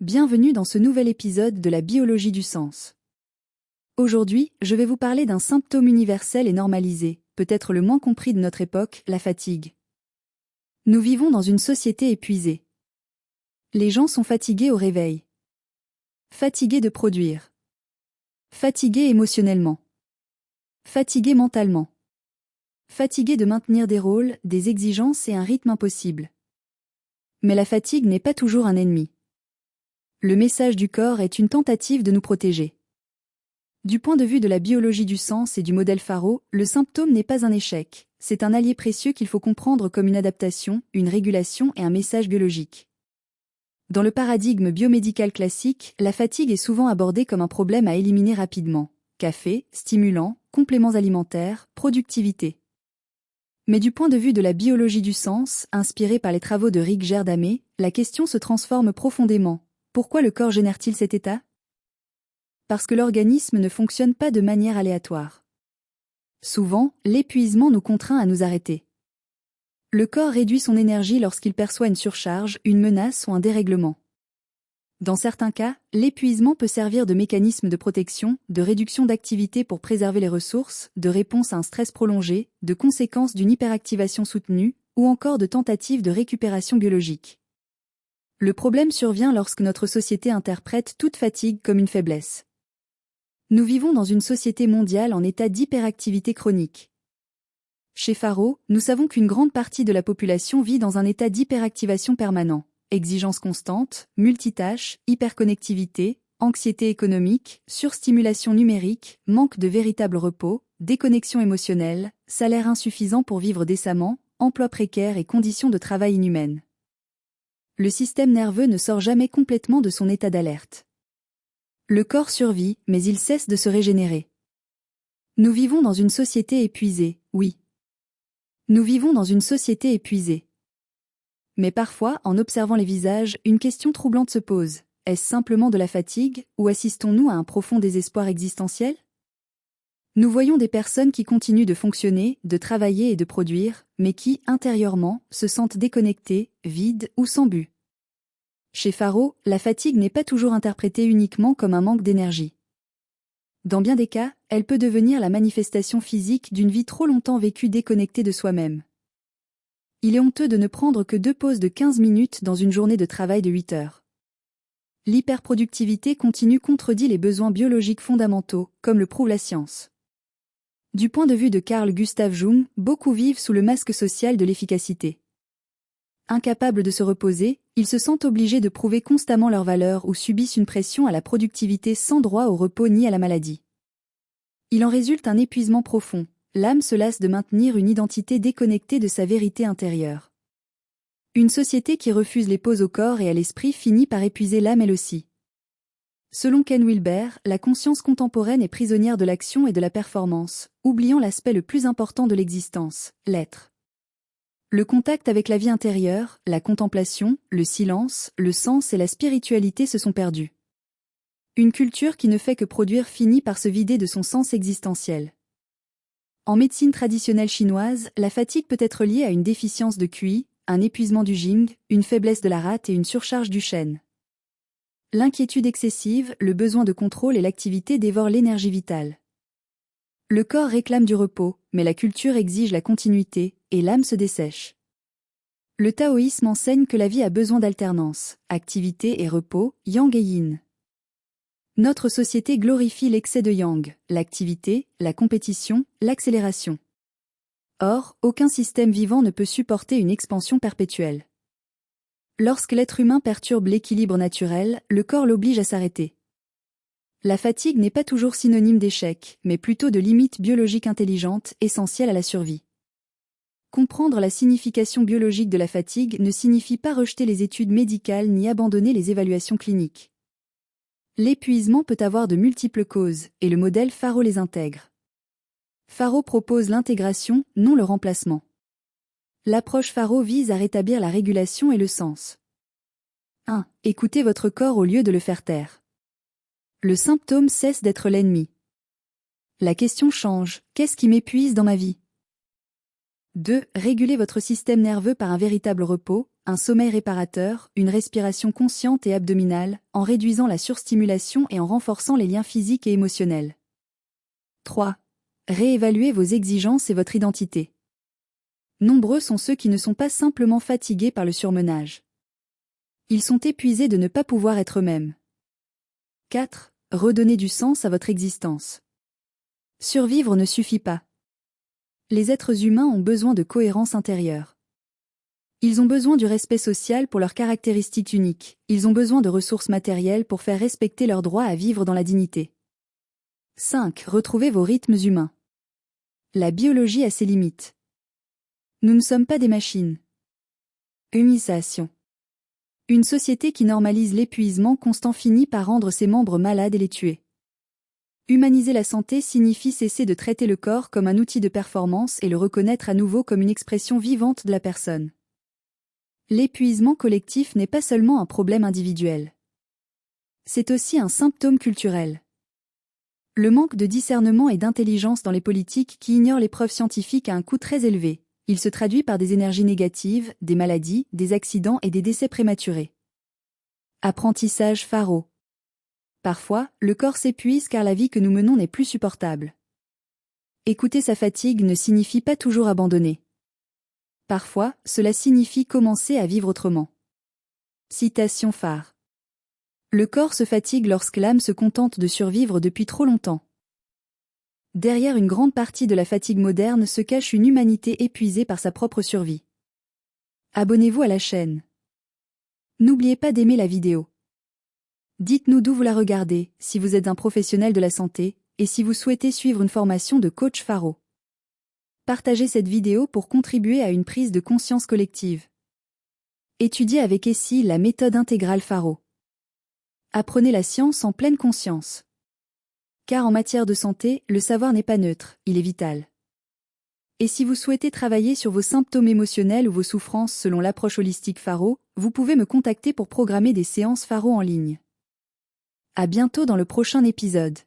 Bienvenue dans ce nouvel épisode de la biologie du sens. Aujourd'hui, je vais vous parler d'un symptôme universel et normalisé, peut-être le moins compris de notre époque, la fatigue. Nous vivons dans une société épuisée. Les gens sont fatigués au réveil. Fatigués de produire. Fatigués émotionnellement. Fatigués mentalement. Fatigués de maintenir des rôles, des exigences et un rythme impossible. Mais la fatigue n'est pas toujours un ennemi. Le message du corps est une tentative de nous protéger. Du point de vue de la biologie du sens et du modèle Faro, le symptôme n'est pas un échec, c'est un allié précieux qu'il faut comprendre comme une adaptation, une régulation et un message biologique. Dans le paradigme biomédical classique, la fatigue est souvent abordée comme un problème à éliminer rapidement. Café, stimulants, compléments alimentaires, productivité. Mais du point de vue de la biologie du sens, inspiré par les travaux de Rick Gerdamé, la question se transforme profondément. Pourquoi le corps génère-t-il cet état ? Parce que l'organisme ne fonctionne pas de manière aléatoire. Souvent, l'épuisement nous contraint à nous arrêter. Le corps réduit son énergie lorsqu'il perçoit une surcharge, une menace ou un dérèglement. Dans certains cas, l'épuisement peut servir de mécanisme de protection, de réduction d'activité pour préserver les ressources, de réponse à un stress prolongé, de conséquence d'une hyperactivation soutenue, ou encore de tentative de récupération biologique. Le problème survient lorsque notre société interprète toute fatigue comme une faiblesse. Nous vivons dans une société mondiale en état d'hyperactivité chronique. Chez Faro, nous savons qu'une grande partie de la population vit dans un état d'hyperactivation permanent. Exigences constantes, multitâches, hyperconnectivité, anxiété économique, surstimulation numérique, manque de véritable repos, déconnexion émotionnelle, salaire insuffisant pour vivre décemment, emploi précaire et conditions de travail inhumaines. Le système nerveux ne sort jamais complètement de son état d'alerte. Le corps survit, mais il cesse de se régénérer. Nous vivons dans une société épuisée, oui. Nous vivons dans une société épuisée. Mais parfois, en observant les visages, une question troublante se pose. Est-ce simplement de la fatigue, ou assistons-nous à un profond désespoir existentiel ? Nous voyons des personnes qui continuent de fonctionner, de travailler et de produire, mais qui, intérieurement, se sentent déconnectées, vides ou sans but. Chez Faro, la fatigue n'est pas toujours interprétée uniquement comme un manque d'énergie. Dans bien des cas, elle peut devenir la manifestation physique d'une vie trop longtemps vécue déconnectée de soi-même. Il est honteux de ne prendre que 2 pauses de 15 minutes dans une journée de travail de 8 heures. L'hyperproductivité continue contredit les besoins biologiques fondamentaux, comme le prouve la science. Du point de vue de Carl Gustav Jung, beaucoup vivent sous le masque social de l'efficacité. Incapables de se reposer, ils se sentent obligés de prouver constamment leur valeur ou subissent une pression à la productivité sans droit au repos ni à la maladie. Il en résulte un épuisement profond, l'âme se lasse de maintenir une identité déconnectée de sa vérité intérieure. Une société qui refuse les pauses au corps et à l'esprit finit par épuiser l'âme elle aussi. Selon Ken Wilber, la conscience contemporaine est prisonnière de l'action et de la performance, oubliant l'aspect le plus important de l'existence, l'être. Le contact avec la vie intérieure, la contemplation, le silence, le sens et la spiritualité se sont perdus. Une culture qui ne fait que produire finit par se vider de son sens existentiel. En médecine traditionnelle chinoise, la fatigue peut être liée à une déficience de QI, un épuisement du jing, une faiblesse de la rate et une surcharge du chêne. L'inquiétude excessive, le besoin de contrôle et l'activité dévorent l'énergie vitale. Le corps réclame du repos, mais la culture exige la continuité, et l'âme se dessèche. Le taoïsme enseigne que la vie a besoin d'alternance, activité et repos, yang et yin. Notre société glorifie l'excès de yang, l'activité, la compétition, l'accélération. Or, aucun système vivant ne peut supporter une expansion perpétuelle. Lorsque l'être humain perturbe l'équilibre naturel, le corps l'oblige à s'arrêter. La fatigue n'est pas toujours synonyme d'échec, mais plutôt de limite biologique intelligente, essentielle à la survie. Comprendre la signification biologique de la fatigue ne signifie pas rejeter les études médicales ni abandonner les évaluations cliniques. L'épuisement peut avoir de multiples causes, et le modèle Faro les intègre. Faro propose l'intégration, non le remplacement. L'approche Faro vise à rétablir la régulation et le sens. 1. Écoutez votre corps au lieu de le faire taire. Le symptôme cesse d'être l'ennemi. La question change, qu'est-ce qui m'épuise dans ma vie ? 2. Régulez votre système nerveux par un véritable repos, un sommeil réparateur, une respiration consciente et abdominale, en réduisant la surstimulation et en renforçant les liens physiques et émotionnels. 3. Réévaluez vos exigences et votre identité. Nombreux sont ceux qui ne sont pas simplement fatigués par le surmenage. Ils sont épuisés de ne pas pouvoir être eux-mêmes. 4. Redonnez du sens à votre existence. Survivre ne suffit pas. Les êtres humains ont besoin de cohérence intérieure. Ils ont besoin du respect social pour leurs caractéristiques uniques, ils ont besoin de ressources matérielles pour faire respecter leur droit à vivre dans la dignité. 5. Retrouvez vos rythmes humains. La biologie a ses limites. Nous ne sommes pas des machines. Humanisation. Une société qui normalise l'épuisement constant finit par rendre ses membres malades et les tuer. Humaniser la santé signifie cesser de traiter le corps comme un outil de performance et le reconnaître à nouveau comme une expression vivante de la personne. L'épuisement collectif n'est pas seulement un problème individuel. C'est aussi un symptôme culturel. Le manque de discernement et d'intelligence dans les politiques qui ignorent les preuves scientifiques a un coût très élevé. Il se traduit par des énergies négatives, des maladies, des accidents et des décès prématurés. Apprentissage pharo. Parfois, le corps s'épuise car la vie que nous menons n'est plus supportable. Écouter sa fatigue ne signifie pas toujours abandonner. Parfois, cela signifie commencer à vivre autrement. Citation phare. Le corps se fatigue lorsque l'âme se contente de survivre depuis trop longtemps. Derrière une grande partie de la fatigue moderne se cache une humanité épuisée par sa propre survie. Abonnez-vous à la chaîne. N'oubliez pas d'aimer la vidéo. Dites-nous d'où vous la regardez, si vous êtes un professionnel de la santé, et si vous souhaitez suivre une formation de coach pharo. Partagez cette vidéo pour contribuer à une prise de conscience collective. Étudiez avec Essie la méthode intégrale pharo. Apprenez la science en pleine conscience. Car en matière de santé, le savoir n'est pas neutre, il est vital. Et si vous souhaitez travailler sur vos symptômes émotionnels ou vos souffrances selon l'approche holistique pharo, vous pouvez me contacter pour programmer des séances pharo en ligne. À bientôt dans le prochain épisode.